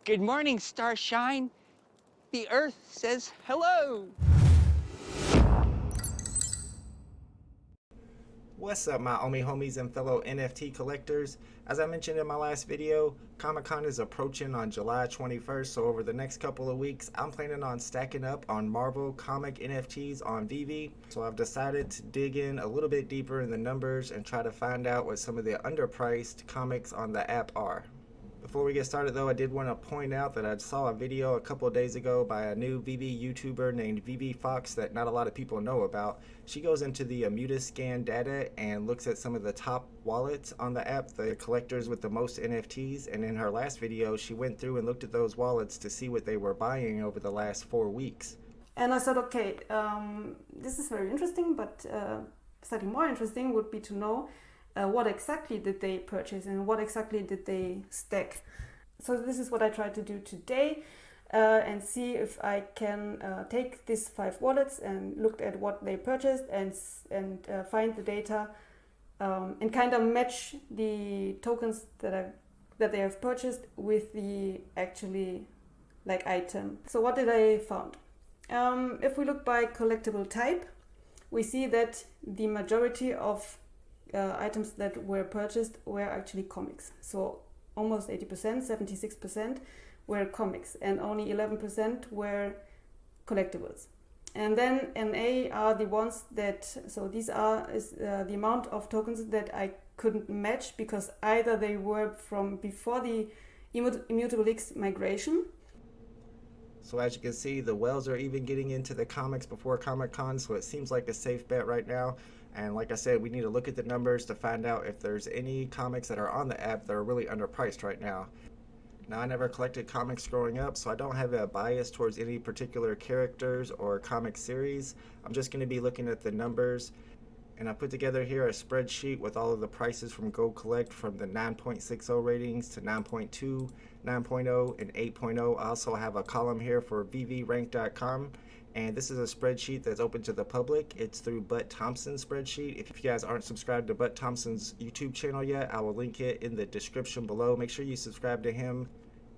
Good morning, Starshine. The Earth says hello. What's up, my Omi homies and fellow NFT collectors? As I mentioned in my last video, Comic-Con is approaching on July 21st, so over the next couple of weeks, I'm planning on stacking up on Marvel comic NFTs on VeVe. So I've decided to dig in a little bit deeper in the numbers and try to find out what some of the underpriced comics on the app are. Before we get started though, I did want to point out that I saw a video a couple of days ago by a new VeVe YouTuber named VeVe Fox that not a lot of people know about. She goes into the Mutascan data and looks at some of the top wallets on the app, the collectors with the most NFTs, and in her last video she went through and looked at those wallets to see what they were buying over the last 4 weeks. And I said, okay, this is very interesting, but slightly more interesting would be to know what exactly did they purchase and what exactly did they stack. So this is what I tried to do today and see if I can take these 5 wallets and looked at what they purchased and find the data and kind of match the tokens that they have purchased with the actually item. So what did I found? If we look by collectible type, we see that the majority of items that were purchased were actually comics. So almost 80%, 76% were comics, and only 11% were collectibles. And then NA are the ones that, so these are the amount of tokens that I couldn't match because either they were from before the Immutable X migration. So as you can see, the whales are even getting into the comics before Comic-Con, so it seems like a safe bet right now. And like I said, we need to look at the numbers to find out if there's any comics that are on the app that are really underpriced right now. Now, I never collected comics growing up, so I don't have a bias towards any particular characters or comic series. I'm just going to be looking at the numbers. And I put together here a spreadsheet with all of the prices from Go Collect from the 9.60 ratings to 9.2, 9.0, and 8.0. I also have a column here for VeVeRank.com. And this is a spreadsheet that's open to the public. It's through Butt Thompson's spreadsheet. If you guys aren't subscribed to Butt Thompson's YouTube channel yet, I will link it in the description below. Make sure you subscribe to him.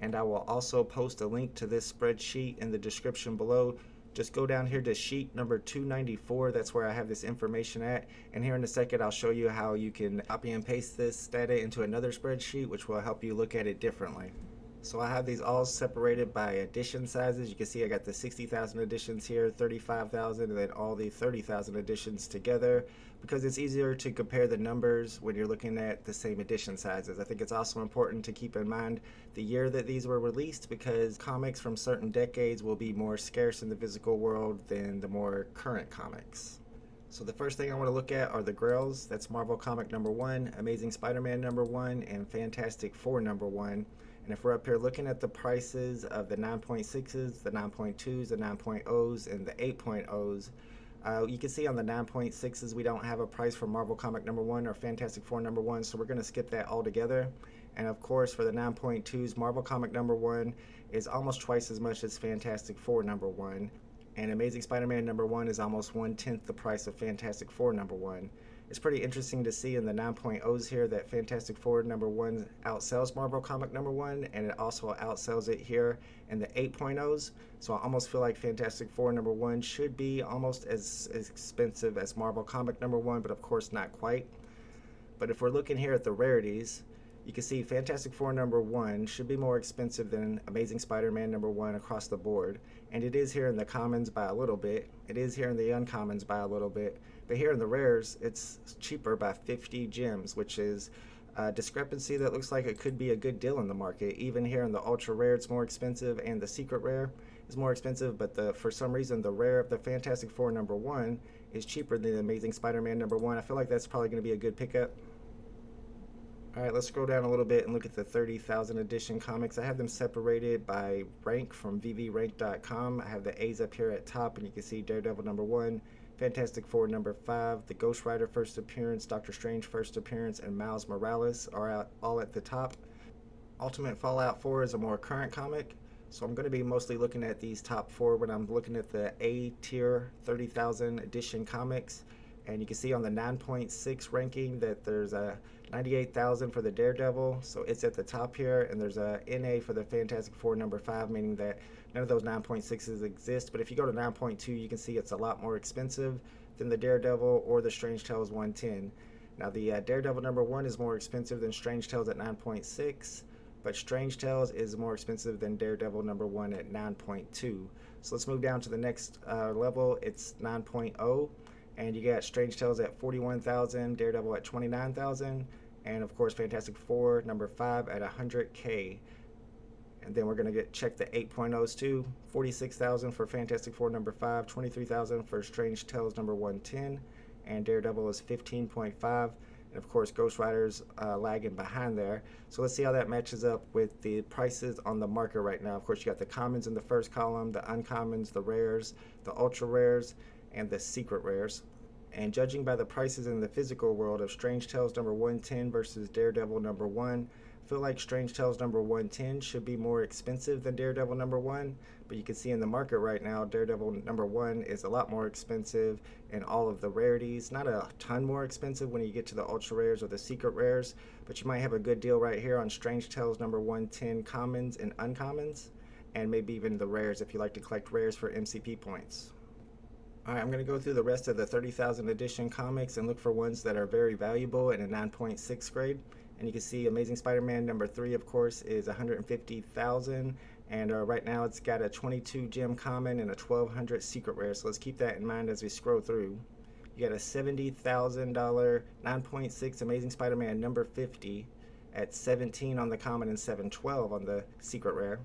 And I will also post a link to this spreadsheet in the description below. Just go down here to sheet number 294. That's where I have this information at. And here in a second, I'll show you how you can copy and paste this data into another spreadsheet, which will help you look at it differently. So I have these all separated by edition sizes. You can see I got the 60,000 editions here, 35,000, and then all the 30,000 editions together because it's easier to compare the numbers when you're looking at the same edition sizes. I think it's also important to keep in mind the year that these were released because comics from certain decades will be more scarce in the physical world than the more current comics. So the first thing I want to look at are the grails. That's Marvel Comic number 1, Amazing Spider-Man number 1, and Fantastic Four number 1. And if we're up here looking at the prices of the 9.6s, the 9.2s, the 9.0s, and the 8.0s, you can see on the 9.6s we don't have a price for Marvel Comic number 1 or Fantastic Four number 1, so we're going to skip that altogether. And of course for the 9.2s, Marvel Comic number 1 is almost twice as much as Fantastic Four number 1. And Amazing Spider-Man number 1 is almost 1/10 the price of Fantastic Four number 1. It's pretty interesting to see in the 9.0s here that Fantastic Four number 1 outsells Marvel Comic number 1, and it also outsells it here in the 8.0s. So I almost feel like Fantastic Four number 1 should be almost as expensive as Marvel Comic number 1, but of course not quite. But if we're looking here at the rarities, you can see Fantastic Four number 1 should be more expensive than Amazing Spider-Man number 1 across the board. And it is here in the commons by a little bit. It is here in the uncommons by a little bit. But here in the rares, it's cheaper by 50 gems, which is a discrepancy that looks like it could be a good deal in the market. Even here in the ultra rare, it's more expensive, and the secret rare is more expensive. But for some reason, the rare of the Fantastic Four number 1 is cheaper than the Amazing Spider-Man number 1. I feel like that's probably going to be a good pickup. Alright, let's scroll down a little bit and look at the 30,000 edition comics. I have them separated by rank from VeVeRank.com. I have the A's up here at top, and you can see Daredevil number 1, Fantastic Four number 5, the Ghost Rider first appearance, Doctor Strange first appearance, and Miles Morales are all at the top. Ultimate Fallout 4 is a more current comic, so I'm going to be mostly looking at these top 4 when I'm looking at the A tier 30,000 edition comics. And you can see on the 9.6 ranking that there's a 98,000 for the Daredevil, so it's at the top here, and there's a NA for the Fantastic Four number 5, meaning that none of those 9.6s exist. But if you go to 9.2, you can see it's a lot more expensive than the Daredevil or the Strange Tales 110. Now the Daredevil number 1 is more expensive than Strange Tales at 9.6, but Strange Tales is more expensive than Daredevil number 1 at 9.2. So let's move down to the next level. It's 9.0. And you got Strange Tales at 41,000, Daredevil at 29,000, and of course Fantastic Four number 5 at 100K. And then we're gonna check the 8.0s too. 46,000 for Fantastic Four number 5, 23,000 for Strange Tales number 110, and Daredevil is 15.5. And of course Ghost Rider's lagging behind there. So let's see how that matches up with the prices on the market right now. Of course you got the commons in the first column, the uncommons, the rares, the ultra rares, and the secret rares. And judging by the prices in the physical world of Strange Tales number 110 versus Daredevil number 1, I feel like Strange Tales number 110 should be more expensive than Daredevil number 1, but you can see in the market right now Daredevil number 1 is a lot more expensive in all of the rarities. Not a ton more expensive when you get to the ultra rares or the secret rares, but you might have a good deal right here on Strange Tales number 110 commons and uncommons, and maybe even the rares if you like to collect rares for MCP points. Alright, I'm going to go through the rest of the 30,000 edition comics and look for ones that are very valuable in a 9.6 grade. And you can see Amazing Spider-Man number 3, of course, is 150,000. And right now it's got a 22 gem common and a 1,200 secret rare. So let's keep that in mind as we scroll through. You got a $70,000 9.6 Amazing Spider-Man number 50 at 17 on the common and 712 on the secret rare.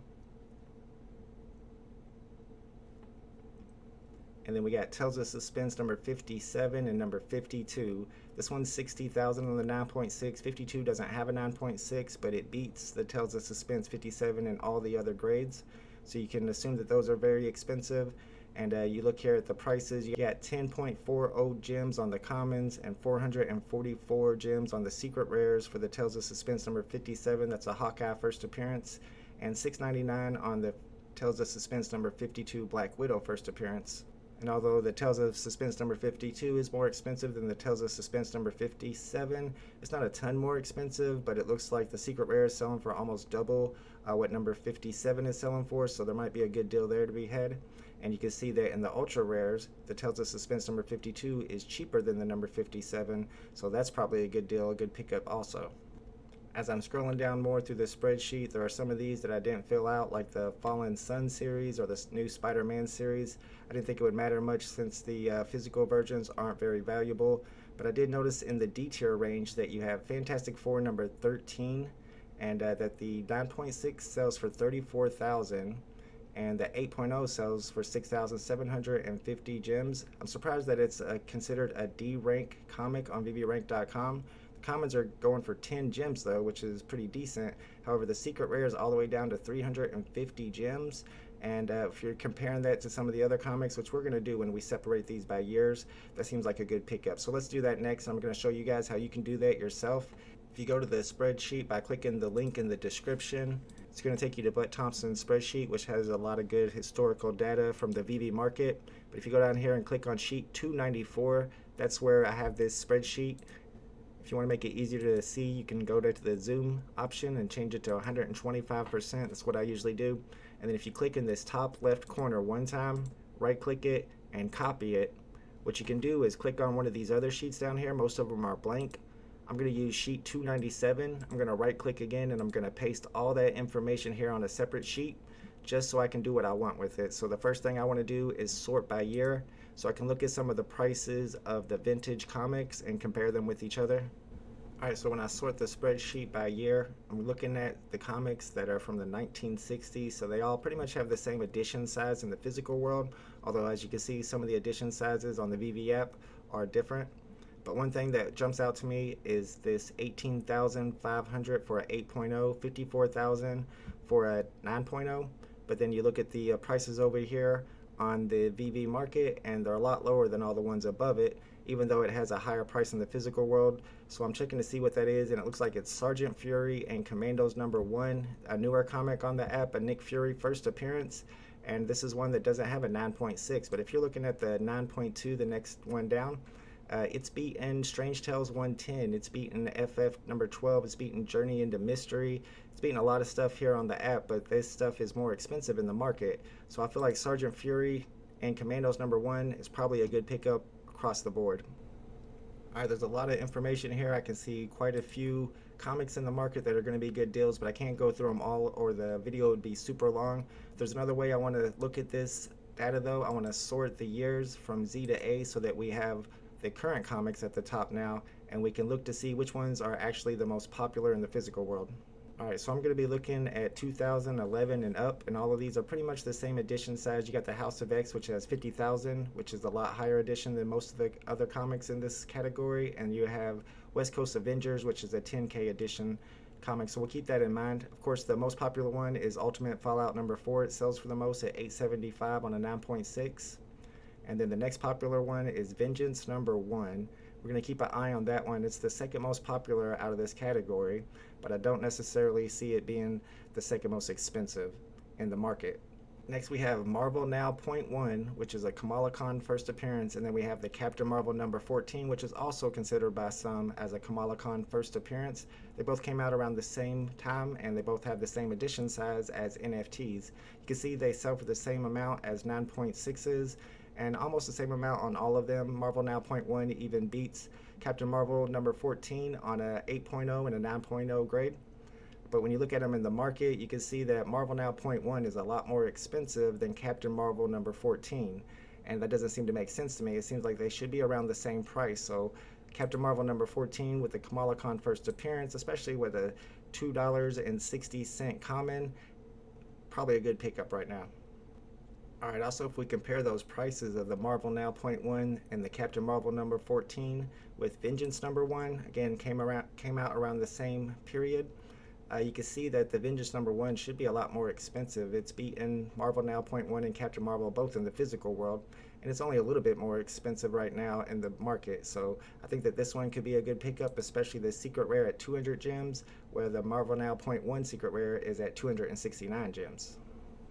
And then we got Tales of Suspense number 57 and number 52. This one's 60,000 on the 9.6. 52 doesn't have a 9.6, but it beats the Tales of Suspense 57 and all the other grades. So you can assume that those are very expensive. And you look here at the prices, you got 10.40 gems on the commons and 444 gems on the secret rares for the Tales of Suspense number 57. That's a Hawkeye first appearance. And $6.99 on the Tales of Suspense number 52 Black Widow first appearance. And although the Tales of Suspense number 52 is more expensive than the Tales of Suspense number 57, it's not a ton more expensive, but it looks like the secret rare is selling for almost double what number 57 is selling for, so there might be a good deal there to be had. And you can see that in the ultra rares, the Tales of Suspense number 52 is cheaper than the number 57, so that's probably a good deal, a good pickup also. As I'm scrolling down more through the spreadsheet, there are some of these that I didn't fill out, like the Fallen Sun series or the new Spider-Man series. I didn't think it would matter much since the physical versions aren't very valuable, but I did notice in the D tier range that you have Fantastic Four number 13, and that the 9.6 sells for 34,000, and the 8.0 sells for 6,750 gems. I'm surprised that it's considered a D rank comic on VeVeRank.com. Commons are going for 10 gems though, which is pretty decent. However, the secret rare is all the way down to 350 gems, and if you're comparing that to some of the other comics, which we're going to do when we separate these by years, that seems like a good pickup. So let's do that next. I'm going to show you guys how you can do that yourself. If you go to the spreadsheet by clicking the link in the description, it's going to take you to Bud Thompson's spreadsheet, which has a lot of good historical data from the VeVe market. But if you go down here and click on sheet 294, that's where I have this spreadsheet. If you want to make it easier to see, you can go to the zoom option and change it to 125%. That's what I usually do. And then if you click in this top left corner one time, right click it and copy it, what you can do is click on one of these other sheets down here. Most of them are blank. I'm going to use sheet 297. I'm going to right click again and I'm going to paste all that information here on a separate sheet just so I can do what I want with it. So the first thing I want to do is sort by year, so I can look at some of the prices of the vintage comics and compare them with each other. Alright, so when I sort the spreadsheet by year, I'm looking at the comics that are from the 1960s, so they all pretty much have the same edition size in the physical world, although as you can see, some of the edition sizes on the VeVe app are different. But one thing that jumps out to me is this 18,500 for a 8.0, 54,000 for a 9.0, but then you look at the prices over here on the VeVe market and they're a lot lower than all the ones above it, even though it has a higher price in the physical world. So I'm checking to see what that is, and it looks like it's Sergeant Fury and Commandos number 1, a newer comic on the app, a Nick Fury first appearance, and this is one that doesn't have a 9.6, but if you're looking at the 9.2, the next one down, It's beaten Strange Tales 110. It's beaten FF number 12. It's beaten Journey into Mystery. It's beaten a lot of stuff here on the app, but this stuff is more expensive in the market. So I feel like Sergeant Fury and Commandos number 1 is probably a good pickup across the board. All right, there's a lot of information here. I can see quite a few comics in the market that are going to be good deals, but I can't go through them all or the video would be super long. There's another way I want to look at this data though. I want to sort the years from Z to A so that we have the current comics at the top now, and we can look to see which ones are actually the most popular in the physical world. Alright, so I'm going to be looking at 2011 and up, and all of these are pretty much the same edition size. You got the House of X, which has 50,000, which is a lot higher edition than most of the other comics in this category, and you have West Coast Avengers, which is a 10K edition comic, so we'll keep that in mind. Of course, the most popular one is Ultimate Fallout number 4. It sells for the most at 875 on a 9.6. And then the next popular one is Vengeance number 1. We're going to keep an eye on that one. It's the second most popular out of this category, but I don't necessarily see it being the second most expensive in the market. Next we have Marvel Now .1, which is a Kamala Khan first appearance, and then we have the Captain Marvel number 14, which is also considered by some as a Kamala Khan first appearance. They both came out around the same time, and they both have the same edition size as NFTs. You can see they sell for the same amount as 9.6s, and almost the same amount on all of them. Marvel Now .1 even beats Captain Marvel number 14 on a 8.0 and a 9.0 grade. But when you look at them in the market, you can see that Marvel Now .1 is a lot more expensive than Captain Marvel number 14. And that doesn't seem to make sense to me. It seems like they should be around the same price. So Captain Marvel number 14 with the Kamala Khan first appearance, especially with a $2.60 common, probably a good pickup right now. Alright, also if we compare those prices of the Marvel Now .1 and the Captain Marvel number 14 with Vengeance number 1, again came out around the same period, you can see that the Vengeance number 1 should be a lot more expensive. It's beaten Marvel Now .1 and Captain Marvel both in the physical world, and it's only a little bit more expensive right now in the market. So I think that this one could be a good pickup, especially the secret rare at 200 gems, where the Marvel Now .1 secret rare is at 269 gems.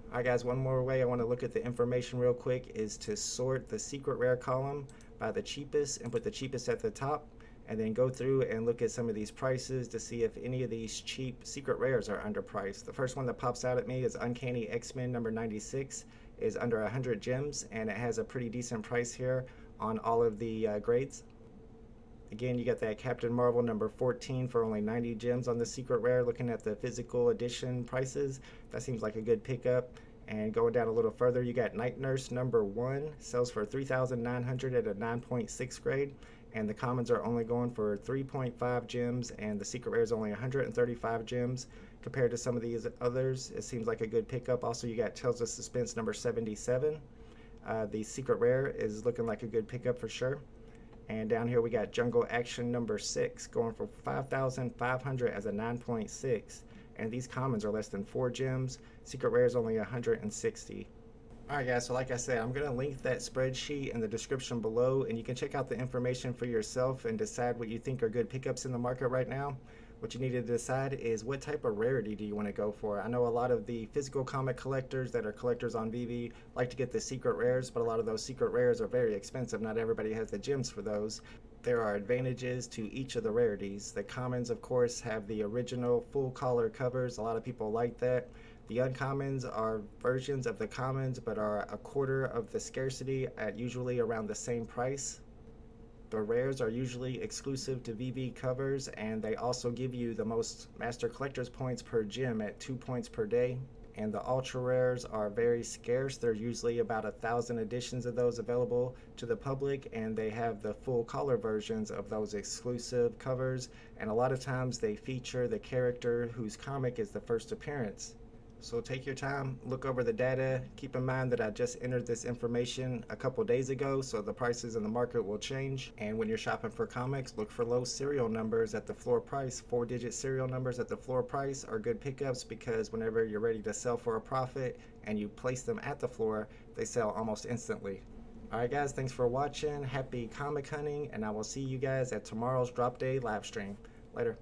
Alright guys, one more way I want to look at the information real quick is to sort the secret rare column by the cheapest and put the cheapest at the top, and then go through and look at some of these prices to see if any of these cheap secret rares are underpriced. The first one that pops out at me is Uncanny X-Men number 96, is under 100 gems, and it has a pretty decent price here on all of the grades. Again, you got that Captain Marvel number 14 for only 90 gems on the secret rare. Looking at the physical edition prices, that seems like a good pickup. And going down a little further, you got Night Nurse number 1, sells for 3,900 at a 9.6 grade, and the commons are only going for 3.5 gems, and the secret rare is only 135 gems. Compared to some of these others, it seems like a good pickup. Also, you got Tales of Suspense number 77. The secret rare is looking like a good pickup for sure. And down here we got Jungle Action number 6 going for 5,500 as a 9.6, and these commons are less than 4 gems. Secret rare is only 160. Alright guys, so like I said, I'm going to link that spreadsheet in the description below, and you can check out the information for yourself and decide what you think are good pickups in the market right now. What you need to decide is what type of rarity do you want to go for. I know a lot of the physical comic collectors that are collectors on VeVe like to get the secret rares, but a lot of those secret rares are very expensive. Not everybody has the gems for those. There are advantages to each of the rarities. The commons, of course, have the original full color covers. A lot of people like that. The uncommons are versions of the commons but are a quarter of the scarcity at usually around the same price. The rares are usually exclusive to VeVe covers, and they also give you the most Master Collector's points per gem at 2 points per day. And the ultra rares are very scarce. There's usually about 1,000 editions of those available to the public, and they have the full color versions of those exclusive covers, and a lot of times they feature the character whose comic is the first appearance. So take your time, look over the data. Keep in mind that I just entered this information a couple days ago, so the prices in the market will change. And when you're shopping for comics, look for low serial numbers at the floor price. 4-digit serial numbers at the floor price are good pickups, because whenever you're ready to sell for a profit and you place them at the floor, they sell almost instantly. Alright guys, thanks for watching. Happy comic hunting, and I will see you guys at tomorrow's drop day live stream. Later.